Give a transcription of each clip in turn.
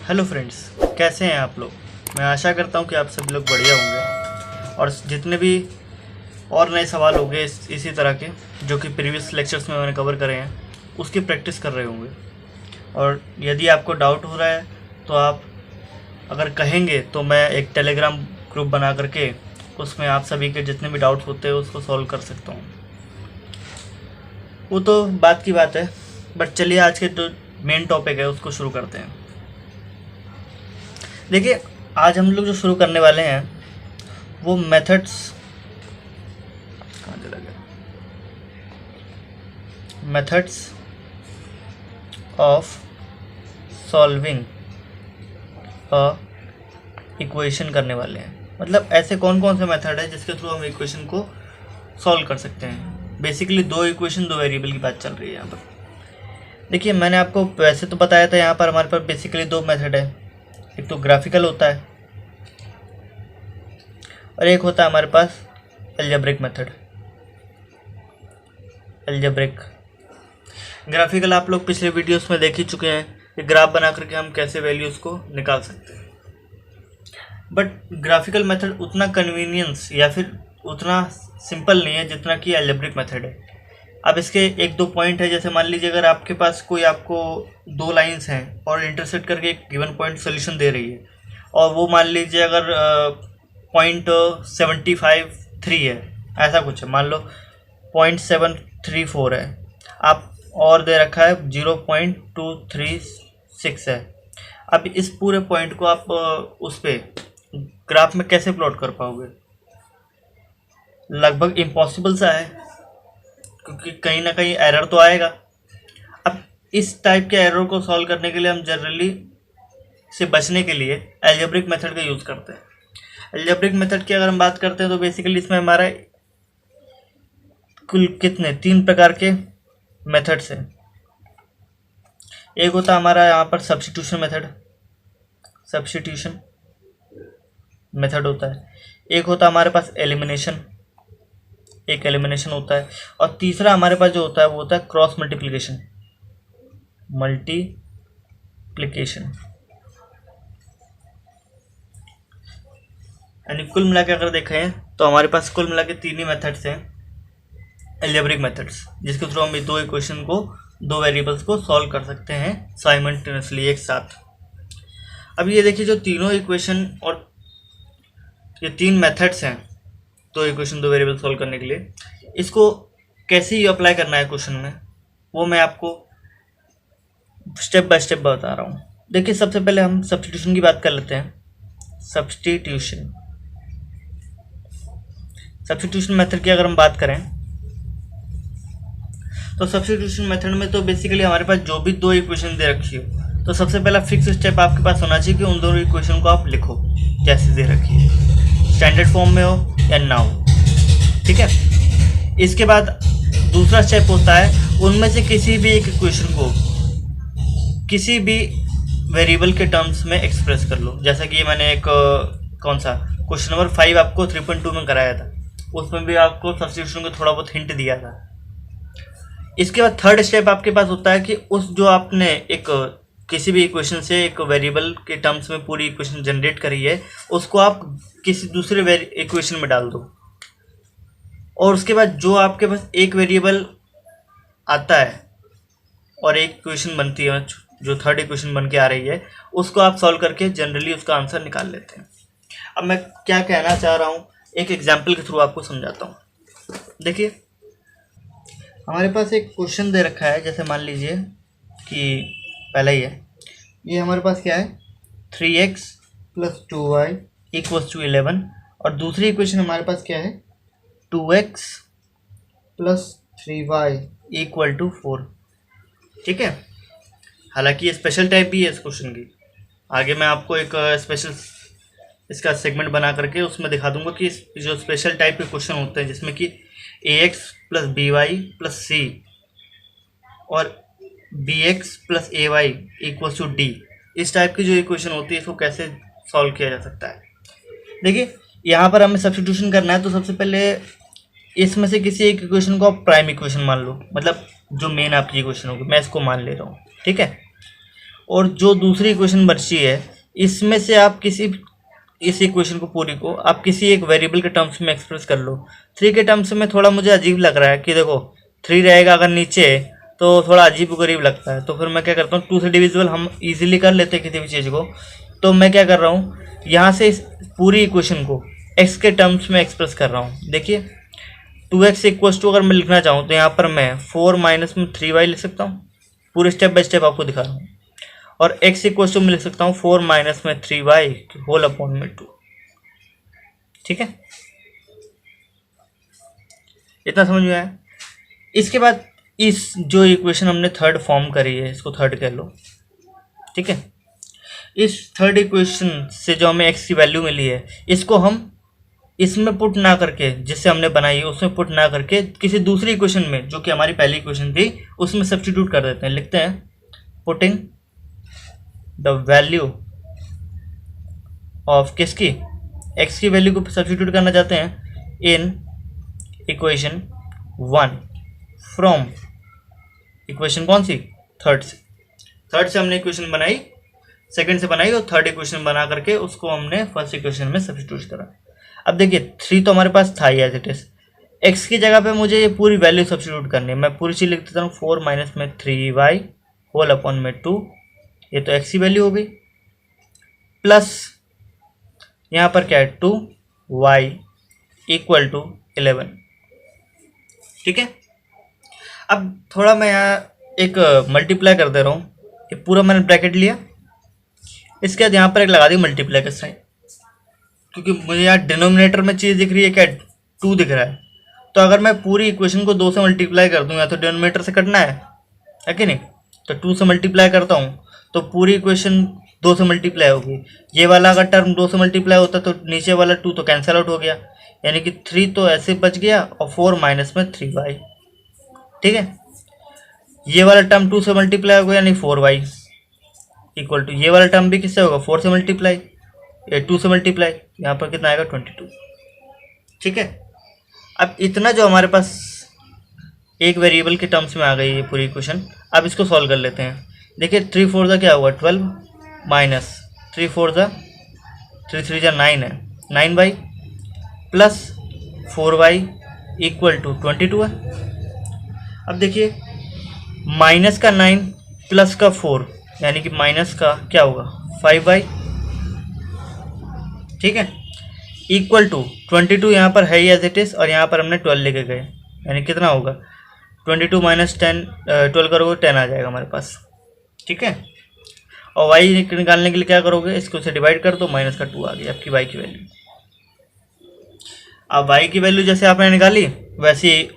Hello friends, कैसे हैं आप लोग। मैं आशा करता हूं कि आप सभी लोग बढ़िया होंगे और जितने भी और नए सवाल होंगे इसी तरह के जो कि प्रीवियस लेक्चर्स में मैंने कवर करे हैं उसकी प्रैक्टिस कर रहे होंगे। और यदि आपको डाउट हो रहा है तो आप अगर कहेंगे तो मैं एक टेलीग्राम ग्रुप बना करके उसमें आप सभी के जितने भी डाउट्स होते हैं उसको सॉल्व कर सकता हूँ। वो तो बात की बात है, बट चलिए आज के जो मेन टॉपिक है उसको शुरू करते हैं। देखिए, आज हम लोग जो शुरू करने वाले हैं वो मेथड्स कहाँ चला गया, methods of solving a equation करने वाले हैं। मतलब ऐसे कौन कौन से मेथड है जिसके थ्रू हम इक्वेशन को सॉल्व कर सकते हैं। बेसिकली दो इक्वेशन दो वेरिएबल की बात चल रही है यहाँ पर। देखिए, मैंने आपको वैसे तो बताया था यहाँ पर हमारे पास बेसिकली दो मेथड है, एक तो ग्राफिकल होता है और एक होता है हमारे पास अलजेब्रिक मेथड। अलजेब्रिक ग्राफिकल आप लोग पिछले वीडियोस में देख ही चुके हैं कि ग्राफ बना करके हम कैसे वैल्यूज़ को निकाल सकते हैं। बट ग्राफिकल मेथड उतना कन्वीनियंस या फिर उतना सिंपल नहीं है जितना कि अलजेब्रिक मेथड है। अब इसके एक दो पॉइंट है, जैसे मान लीजिए अगर आपके पास कोई आपको दो लाइंस हैं और इंटरसेक्ट करके एक गिवन पॉइंट सोल्यूशन दे रही है और वो मान लीजिए अगर .753 है, ऐसा कुछ है, मान लो 0.734 है, आप और दे रखा है 0.236 है। अब इस पूरे पॉइंट को आप उस पे ग्राफ में कैसे प्लॉट कर पाओगे? लगभग इम्पॉसिबल सा है, क्योंकि कहीं ना कहीं एरर तो आएगा। अब इस टाइप के एरर को सॉल्व करने के लिए हम जनरली से बचने के लिए अलजेब्रिक मेथड का यूज़ करते हैं। अलजेब्रिक मेथड की अगर हम बात करते हैं तो बेसिकली इसमें हमारा कुल कितने तीन प्रकार के मेथड्स हैं। एक होता है हमारा यहाँ पर सब्स्टिट्यूशन मेथड, सब्स्टिट्यूशन मेथड होता है। एक होता है हमारे पास एलिमिनेशन, एक एलिमिनेशन होता है। और तीसरा हमारे पास जो होता है वो होता है क्रॉस मल्टीप्लिकेशन, मल्टीप्लिकेशन। यानी कुल मिला के अगर देखें तो हमारे पास कुल मिला के तीन ही मेथड्स हैं अलजेब्रिक मेथड्स, जिसके थ्रू हम दो इक्वेशन को दो वेरिएबल्स को सॉल्व कर सकते हैं साइमल्टेनियसली एक साथ। अब ये देखिए, जो तीनों इक्वेशन और ये तीन मेथड्स हैं दो इक्वेशन दो वेरिएबल सॉल्व करने के लिए, इसको कैसे अप्लाई करना है क्वेश्चन में वो मैं आपको स्टेप बाय स्टेप बता रहा हूँ। देखिए, सबसे पहले हम सब्स्टिट्यूशन की बात कर लेते हैं। सब्स्टिट्यूशन मेथड की अगर हम बात करें तो सब्स्टिट्यूशन मेथड में तो बेसिकली हमारे पास जो भी दो इक्वेशन दे रखी हो तो सबसे पहला फिक्स स्टेप आपके पास होना चाहिए कि उन दोनों इक्वेशन को आप लिखो जैसे दे रखी है, स्टैंडर्ड फॉर्म में हो या ना हो, ठीक है। इसके बाद दूसरा स्टेप होता है उनमें से किसी भी एक इक्वेशन को किसी भी वेरिएबल के टर्म्स में एक्सप्रेस कर लो। जैसा कि मैंने एक कौन सा क्वेश्चन नंबर 5 आपको 3.2 में कराया था, उसमें भी आपको सब्स्टिट्यूशन को थोड़ा बहुत हिंट दिया था। इसके बाद थर्ड स्टेप आपके पास होता है कि उस जो आपने एक किसी भी इक्वेशन से एक वेरिएबल के टर्म्स में पूरी इक्वेशन जनरेट करी है उसको आप किसी दूसरे इक्वेशन में डाल दो, और उसके बाद जो आपके पास एक वेरिएबल आता है और एक इक्वेशन बनती है जो थर्ड इक्वेशन बन के आ रही है उसको आप सॉल्व करके जनरली उसका आंसर निकाल लेते हैं। अब मैं क्या कहना चाह रहा हूँ एक एग्जाम्पल के थ्रू आपको समझाता हूँ। देखिए, हमारे पास एक क्वेश्चन दे रखा है, जैसे मान लीजिए कि पहला ही है, ये हमारे पास क्या है 3x + 2y = 11, और दूसरी इक्वेशन हमारे पास क्या है 2x + 3y = 4, ठीक है। हालांकि ये स्पेशल टाइप भी है इस क्वेश्चन की, आगे मैं आपको एक स्पेशल इसका सेगमेंट बना करके उसमें दिखा दूंगा कि जो स्पेशल टाइप के क्वेश्चन होते हैं जिसमें कि ax + by + c और bx + ay = d, इस टाइप की जो इक्वेशन होती है इसको कैसे सॉल्व किया जा सकता है। देखिए, यहाँ पर हमें सब्स्टिट्यूशन करना है तो सबसे पहले इसमें से किसी एक इक्वेशन को आप प्राइम इक्वेशन मान लो, मतलब जो मेन आपकी इक्वेशन होगी मैं इसको मान ले रहा हूँ, ठीक है। और जो दूसरी इक्वेशन बची है इसमें से आप इस इक्वेशन को पूरी को आप किसी एक वेरिएबल के टर्म्स में एक्सप्रेस कर लो। 3 के टर्म्स में थोड़ा मुझे अजीब लग रहा है कि देखो 3 रहेगा अगर नीचे तो थोड़ा अजीब गरीब लगता है, तो फिर मैं क्या करता हूँ 2 से डिविजिबल हम इजीली कर लेते हैं किसी भी चीज़ को। तो मैं क्या कर रहा हूँ यहाँ से इस पूरी इक्वेशन को x के टर्म्स में एक्सप्रेस कर रहा हूँ। देखिए 2x इक्वल्स टू अगर मैं लिखना चाहूँ तो यहाँ पर मैं 4 माइनस में 3y लिख सकता हूँ, पूरे स्टेप बाय स्टेप आपको दिखा रहा हूँ। और x इक्वल्स टू मैं लिख सकता हूँ 4 माइनस में 3y होल अपॉन में 2। ठीक है, इतना समझ में आया। इसके बाद इस जो इक्वेशन हमने थर्ड फॉर्म करी है इसको थर्ड कह लो। ठीक है, इस थर्ड इक्वेशन से जो हमें x की वैल्यू मिली है इसको हम इसमें पुट ना करके, जिससे हमने बनाई है उसमें पुट ना करके किसी दूसरी इक्वेशन में जो कि हमारी पहली इक्वेशन थी उसमें सब्स्टिट्यूट कर देते हैं। लिखते हैं पुटिंग द वैल्यू ऑफ किसकी, x की वैल्यू को सब्स्टिट्यूट करना चाहते हैं इन इक्वेशन 1 फ्रॉम इक्वेशन कौन सी, थर्ड से हमने इक्वेशन बनाई, सेकंड से बनाई और थर्ड इक्वेशन बना करके उसको हमने फर्स्ट इक्वेशन में सब्स्टिट्यूट करा। अब देखिए 3 तो हमारे पास था ही एज इट इज, x की जगह पे मुझे ये पूरी वैल्यू सब्स्टिट्यूट करनी है। मैं पूरी चीज़ लिख देता हूँ 4 माइनस में 3y होल अपॉन में 2, ये तो x की वैल्यू हो गई, प्लस यहाँ पर क्या है 2y इक्वल टू 11। ठीक है, अब थोड़ा मैं यहाँ एक मल्टीप्लाई कर दे रहा हूँ, ये पूरा मैंने ब्रैकेट लिया, इसके बाद यहाँ पर एक लगा दी मल्टीप्लाई का साइन, क्योंकि मुझे यहाँ डिनोमिनेटर में चीज़ दिख रही है क्या 2 दिख रहा है। तो अगर मैं पूरी इक्वेशन को 2 से मल्टीप्लाई कर दूंगा तो डिनोमिनेटर से कटना है कि नहीं, तो 2 से मल्टीप्लाई करता हूँ तो पूरी इक्वेशन 2 से मल्टीप्लाई होगी। ये वाला अगर टर्म 2 से मल्टीप्लाई होता तो नीचे वाला 2 तो कैंसिल आउट हो गया, यानी कि 3 तो ऐसे बच गया और 4 माइनस में 3y। ठीक है, ये वाला टर्म 2 से मल्टीप्लाई हो गया यानी 4y इक्वल टू ये वाला टर्म भी किससे होगा 4 से मल्टीप्लाई, 2 से मल्टीप्लाई, यहाँ पर कितना आएगा 22। ठीक है, अब इतना जो हमारे पास एक वेरिएबल के टर्म्स में आ गई है पूरी इक्वेशन, अब इसको सॉल्व कर लेते हैं। देखिए 3 4 क्या हुआ 12 माइनस 3 4 3 3 9 है 9y plus 4y equal to 22 है। अब देखिए माइनस का 9 प्लस का 4 यानी कि माइनस का क्या होगा 5y। ठीक है, इक्वल टू 22 यहाँ पर है ही एज इट इज़ और यहाँ पर हमने 12 लेके गए, यानी कितना होगा 22 माइनस 10 12 करोगे 10 आ जाएगा हमारे पास। ठीक है, और y निकालने के लिए क्या करोगे, इसको से डिवाइड कर दो, माइनस का 2 आ गई आपकी y की वैल्यू। अब y की वैल्यू जैसे आपने निकाली वैसे ही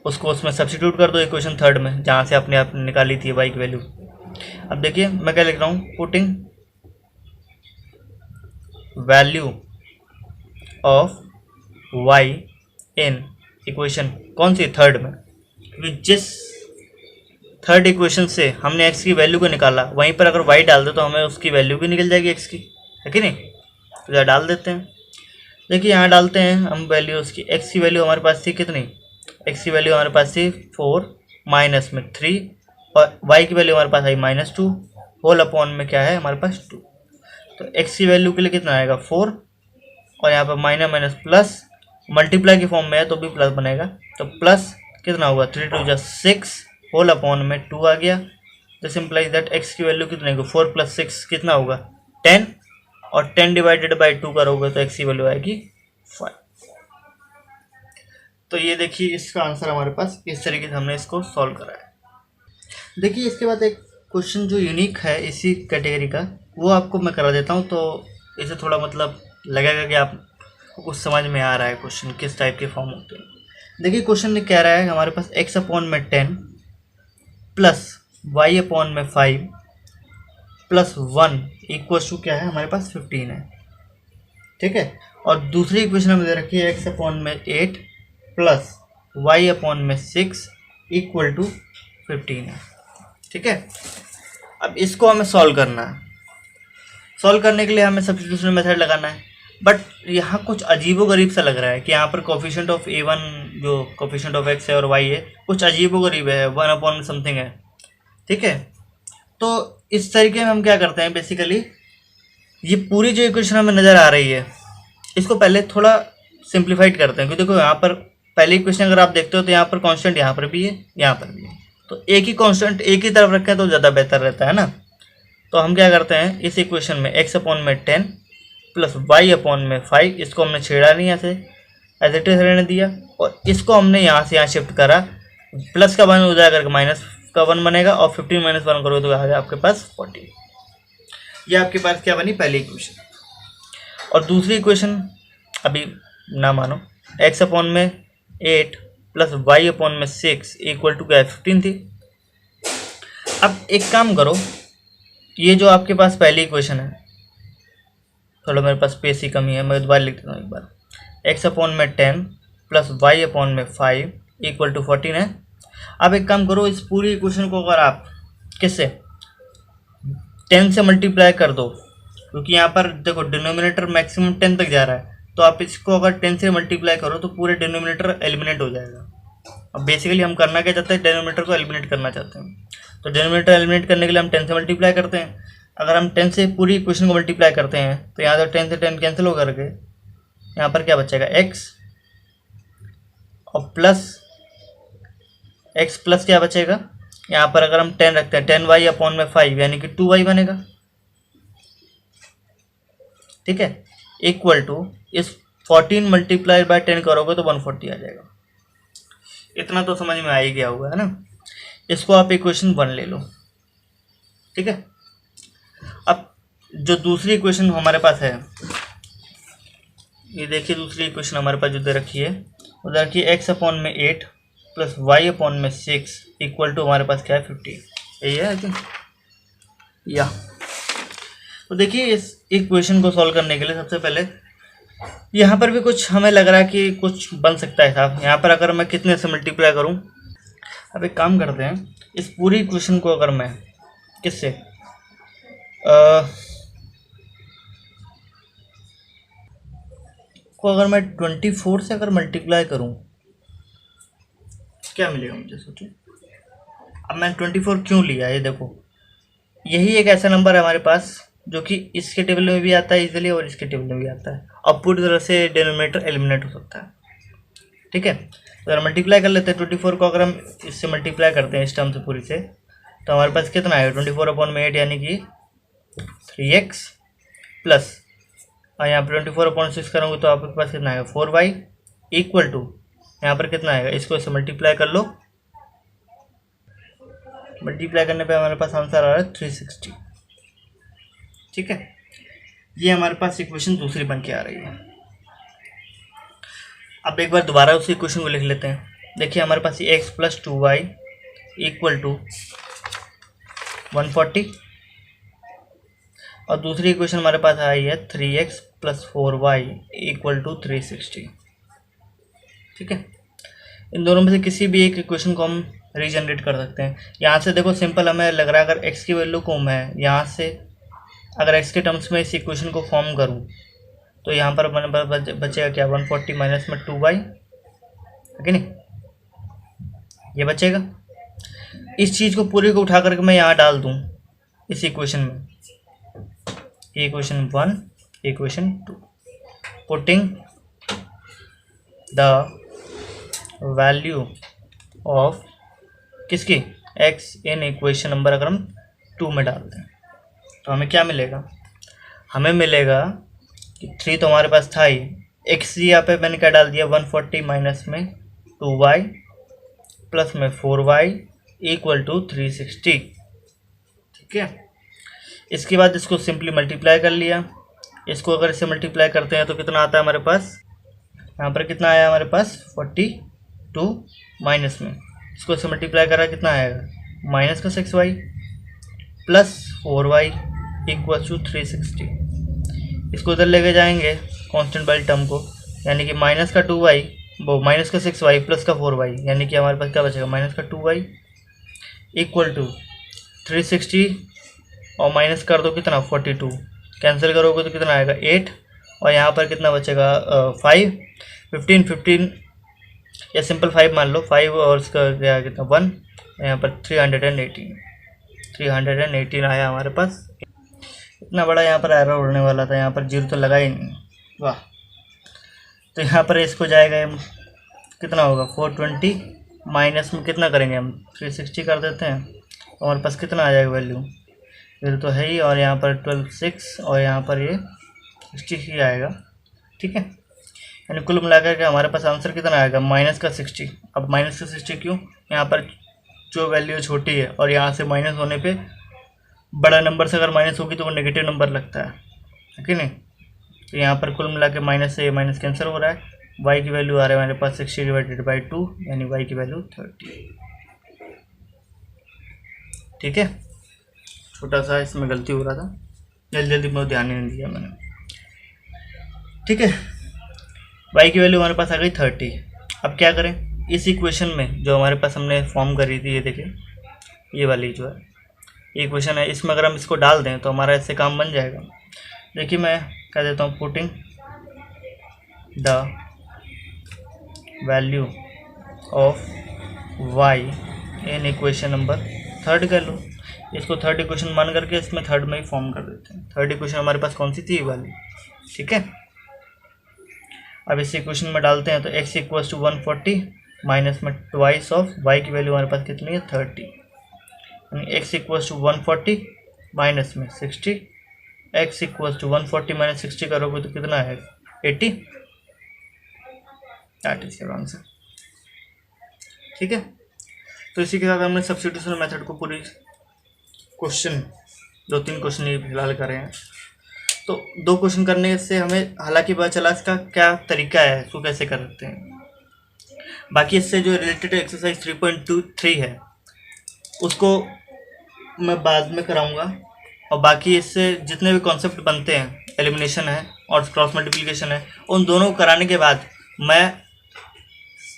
उसको उसमें सब्स्टिट्यूट कर दो इक्वेशन थर्ड में जहाँ से आपने निकाली थी y की वैल्यू। अब देखिए मैं क्या लिख रहा हूँ putting value of y in equation कौन सी थर्ड में, क्योंकि जिस थर्ड इक्वेशन से हमने x की वैल्यू को निकाला वहीं पर अगर y डाल दे तो हमें उसकी वैल्यू भी निकल जाएगी x की, है कि नहीं। तो यहाँ डाल देते हैं, देखिए यहाँ डालते हैं हम वैल्यू उसकी, x की वैल्यू हमारे पास थी कितनी, x की वैल्यू हमारे पास थी 4 माइनस में 3 और y की वैल्यू हमारे पास आई -2 होल अपॉन में क्या है हमारे पास 2। तो x की वैल्यू के लिए कितना आएगा 4 और यहाँ पर माइनस माइनस प्लस, मल्टीप्लाई के फॉर्म में है तो भी प्लस बनेगा, तो प्लस कितना होगा 3 2 6 होल अपॉन में 2 आ गया। दिस इम्प्लाइज दैट x की वैल्यू कितनी होगी 4 + 6 कितना होगा 10 और 10 डिवाइडेड बाई 2 करोगे तो x की वैल्यू आएगी 5। तो ये देखिए इसका आंसर हमारे पास इस तरीके से हमने इसको सॉल्व करा है। देखिए इसके बाद एक क्वेश्चन जो यूनिक है इसी कैटेगरी का वो आपको मैं करा देता हूँ, तो इसे थोड़ा मतलब लगेगा कि आपको कुछ समझ में आ रहा है क्वेश्चन किस टाइप के फॉर्म होते हैं। देखिए क्वेश्चन में कह रहा है हमारे पास x अपॉन में 10 प्लस y अपॉन में 5 प्लस 1 इक्वल टू क्या है हमारे पास 15 है। ठीक है, और दूसरी इक्वेशन हमें दे रखी है x अपॉन में 8 प्लस y अपॉन में 6 इक्वल टू 15 है। ठीक है, अब इसको हमें सॉल्व करना है। सॉल्व करने के लिए हमें सब्स्टिट्यूशन मेथड लगाना है, बट यहाँ कुछ अजीबोगरीब सा लग रहा है कि यहाँ पर कोफिशिएंट ऑफ a1 जो कोफिशिएंट ऑफ x है और y है कुछ अजीबोगरीब है, 1 अपॉन समथिंग है। ठीक है, तो इस तरीके में हम क्या करते हैं, बेसिकली ये पूरी जो इक्वेशन हमें नज़र आ रही है इसको पहले थोड़ा सिंप्लीफाइड करते हैं, क्योंकि देखो यहाँ पर पहली इक्वेशन अगर आप देखते हो तो यहाँ पर कांस्टेंट यहाँ पर भी है, यहाँ पर भी है, तो एक ही कांस्टेंट एक ही तरफ रखें तो ज़्यादा बेहतर रहता है ना। तो हम क्या करते हैं, इस इक्वेशन में x अपॉन में 10 प्लस y अपॉन में 5, इसको हमने छेड़ा नहीं ऐसे एज इट इज रहने दिया, और इसको हमने यहाँ से यहाँ शिफ्ट करा, प्लस का 1 हो जाएगा करके माइनस का 1 बनेगा, और 15 माइनस 1 करोगे तो आ जाए आपके पास 40। ये आपके पास क्या बनी पहली इक्वेशन। और दूसरी इक्वेशन अभी ना मानो, x अपॉन में 8 प्लस y अपॉन में 6 इक्वल टू क्या है 15 थी। अब एक काम करो, ये जो आपके पास पहली इक्वेशन है, थोड़ा मेरे पास स्पेस की कमी है, मैं दोबारा लिख देता हूँ एक बार, x अपॉन में 10 प्लस y अपॉन में 5 इक्वल टू 14 है। अब एक काम करो, इस पूरी इक्वेशन को अगर आप किससे 10 से मल्टीप्लाई कर दो, क्योंकि यहाँ पर देखो डिनोमिनेटर मैक्सिमम 10 तक जा रहा है, तो आप इसको अगर 10 से मल्टीप्लाई करो तो पूरे डिनोमिनेटर एलिमिनेट हो जाएगा। अब बेसिकली हम करना क्या चाहते हैं, डिनोमिनेटर को एलिमिनेट करना चाहते हैं, तो डिनोमिनेटर एलिमिनेट करने के लिए हम 10 से मल्टीप्लाई करते हैं। अगर हम 10 से पूरी इक्वेशन को मल्टीप्लाई करते हैं तो यहाँ तो 10 से 10 कैंसिल हो करके यहाँ पर क्या बचेगा x, और प्लस x प्लस क्या बचेगा, यहाँ पर अगर हम 10 रखते हैं 10y अपॉन में 5 यानी कि 2y बनेगा, ठीक है, इक्वल टू इस 14 मल्टीप्लाई बाय 10 करोगे तो 140 आ जाएगा। इतना तो समझ में आ ही गया होगा है ना। इसको आप इक्वेशन 1 ले लो, ठीक है। अब जो दूसरी इक्वेशन हमारे पास है, ये देखिए दूसरी इक्वेशन हमारे पास जो दे रखी है, उधर रखिए x अपॉन में 8 प्लस y अपॉन में 6 इक्वल टू हमारे पास क्या है 50, यही है आई थिंक या। तो देखिए इस इक्वेशन को सॉल्व करने के लिए सबसे पहले यहाँ पर भी कुछ हमें लग रहा है कि कुछ बन सकता है साहब। यहाँ पर अगर मैं कितने से मल्टीप्लाई करूँ, अब एक काम करते हैं, इस पूरी इक्वेशन को अगर मैं किससे को अगर मैं 24 से अगर मल्टीप्लाई करूं क्या मिलेगा मुझे, सोचो। अब मैं 24 क्यों लिया, ये देखो यही एक ऐसा नंबर है हमारे पास जो कि इसके टेबल में भी आता है इजीली और इसके टेबल में भी आता है, और पूरी तरह से डिनोमिनेटर एलिमिनेट हो सकता है, ठीक है। तो अगर मल्टीप्लाई कर लेते हैं 24 को, अगर हम इससे मल्टीप्लाई करते हैं इस टर्म से पूरी से, तो हमारे पास कितना आएगा 24 अपॉन में 8 यानी कि 3x प्लस, और यहाँ पर 24 अपॉन 6 करोगे तो आपके पास कितना आएगा 4y इक्वल टू यहाँ पर कितना आएगा, इसको इससे मल्टीप्लाई कर लो, मल्टीप्लाई करने पे हमारे पास आंसर आ रहा है 360, ठीक है। ये हमारे पास इक्वेशन दूसरी बन के आ रही है। अब एक बार दोबारा उसी इक्वेशन को लिख लेते हैं। देखिए हमारे पास ये x plus 2y equal to 140, और दूसरी इक्वेशन हमारे पास आई है 3x plus 4y equal to 360, ठीक है। इन दोनों में से किसी भी एक इक्वेशन को हम रीजनरेट कर सकते हैं। यहाँ से देखो सिंपल हमें लग रहा है, अगर x की वैल्यू को मैं यहाँ से अगर x के टर्म्स में इस इक्वेशन को फॉर्म करूँ तो यहाँ पर बचेगा क्या 140 माइनस में 2y, है कि नहीं, ये बचेगा। इस चीज़ को पूरी को उठा करके मैं यहाँ डाल दूँ इस इक्वेशन में, equation 1 equation 2, putting the value of किसकी x इन इक्वेशन नंबर अगर हम 2 में डालते हैं तो हमें क्या मिलेगा, हमें मिलेगा कि 3 तो हमारे पास था ही, x यहाँ पे मैंने क्या डाल दिया 140 माइनस में 2y प्लस में 4y इक्वल टू 360, ठीक है। इसके बाद इसको सिंपली मल्टीप्लाई कर लिया, इसको अगर इससे मल्टीप्लाई करते हैं तो कितना आता है हमारे पास, यहाँ पर कितना आया हमारे पास 42 माइनस में, इसको इससे मल्टीप्लाई करा कितना आएगा माइनस का 6y plus 4y equal to 360। इसको उधर लेके जाएंगे कांस्टेंट वाली टर्म को, यानी कि माइनस का 2y वो माइनस का 6y प्लस का 4y, यानी कि हमारे पास क्या बचेगा माइनस का 2y इक्वल टू 360, और माइनस कर दो कितना 42, कैंसिल करोगे तो कितना आएगा 8, और यहाँ पर कितना बचेगा 5, 15 या सिंपल 5 मान लो, 5 और इसका क्या कितना 1, यहाँ पर 318। 318 आया हमारे पास। इतना बड़ा यहाँ पर एरर होने वाला था, यहाँ पर 0 तो लगा ही नहीं। वाह। तो यहाँ पर इसको जाएगा कितना होगा 420 माइनस में कितना करेंगे हम 360 कर देते हैं, तो हमारे पास कितना आ जाएगा वैल्यू 0 तो है ही, और यहाँ पर 12/6 और यहाँ पर ये 60 ही आएगा। ठीक है, यानी कुल मिलाकर के हमारे पास आंसर कितना आएगा माइनस का 60। अब माइनस का 60 क्यों, यहाँ पर जो वैल्यू छोटी है और यहाँ से माइनस होने पे बड़ा नंबर से अगर माइनस होगी तो वो नेगेटिव नंबर लगता है कि नहीं। तो यहाँ पर कुल मिला के माइनस से ये माइनस कैंसिल हो रहा है। y की वैल्यू आ रहा है हमारे पास 60/2 यानी y की वैल्यू 30। ठीक है, छोटा सा इसमें गलती हो रहा था, जल्दी जल्दी में ध्यान नहीं दिया मैंने। ठीक है, y की वैल्यू हमारे पास आ गई 30। अब क्या करें, इस इक्वेशन में जो हमारे पास हमने फॉर्म करी थी, ये देखिए ये वाली जो है ये इक्वेशन है, इसमें अगर हम इसको डाल दें तो हमारा इससे काम बन जाएगा। देखिए मैं कह देता हूँ putting the value of y in equation number 3 कर लो। इसको 3rd इक्वेशन मान करके इसमें 3rd में ही फॉर्म कर देते हैं। 3rd इक्वेशन हमारे पास कौन सी थी, वाली। ठीक है, अब इस इक्वेशन में डालते हैं तो x = 140 माइनस में ट्वाइस ऑफ y की वैल्यू हमारे पास कितनी है 30, यानी x = 140 माइनस में 60, x = 140 माइनस 60 करोगे तो कितना है 80। That is your answer. ठीक है, तो इसी के साथ हमने सब्स्टिट्यूशन मेथड को पूरी क्वेश्चन 2-3 क्वेश्चन ये फिलहाल कर रहे हैं। तो 2 क्वेश्चन करने से हमें हालांकि पता चला इसका क्या तरीका है, इसको कैसे करते हैं। बाकी इससे जो रिलेटेड एक्सरसाइज 3.23 है उसको मैं बाद में कराऊंगा, और बाकी इससे जितने भी कॉन्सेप्ट बनते हैं, एलिमिनेशन है और क्रॉस मल्टीप्लिकेशन है, उन दोनों को कराने के बाद मैं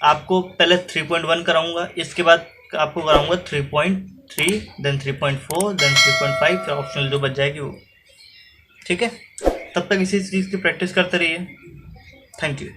आपको पहले 3.1 कराऊंगा, इसके बाद आपको कराऊंगा 3.3, देन 3.4, देन 3.5, फिर ऑप्शनल जो बच जाएगी वो। ठीक है, तब तक इसी चीज़ की प्रैक्टिस करते रहिए। Thank you.